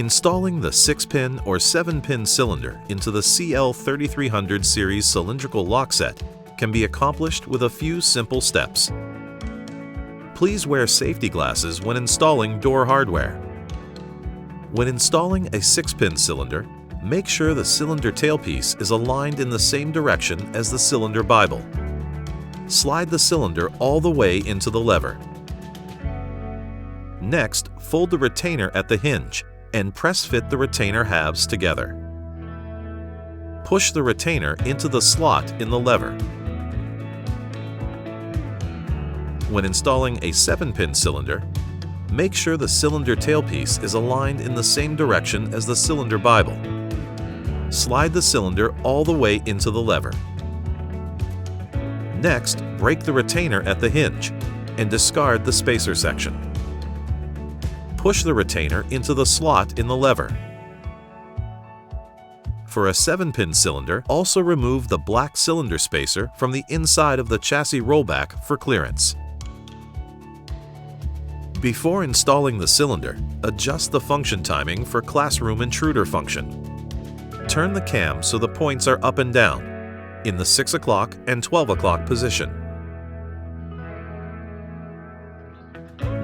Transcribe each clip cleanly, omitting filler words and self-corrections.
Installing the 6-pin or 7-pin cylinder into the CL3300 Series cylindrical lock set can be accomplished with a few simple steps. Please wear safety glasses when installing door hardware. When installing a 6-pin cylinder, make sure the cylinder tailpiece is aligned in the same direction as the cylinder Bible. Slide the cylinder all the way into the lever. Next, fold the retainer at the hinge and press fit the retainer halves together. Push the retainer into the slot in the lever. When installing a 7-pin cylinder, make sure the cylinder tailpiece is aligned in the same direction as the cylinder Bible. Slide the cylinder all the way into the lever. Next, break the retainer at the hinge and discard the spacer section. Push the retainer into the slot in the lever. For a 7-pin cylinder, also remove the black cylinder spacer from the inside of the chassis rollback for clearance. Before installing the cylinder, adjust the function timing for classroom intruder function. Turn the cam so the points are up and down, in the 6 o'clock and 12 o'clock position.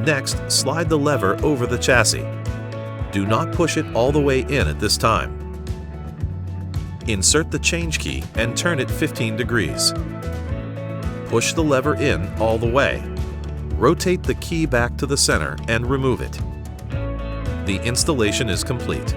Next, slide the lever over the chassis. Do not push it all the way in at this time. Insert the change key and turn it 15 degrees. Push the lever in all the way. Rotate the key back to the center and remove it. The installation is complete.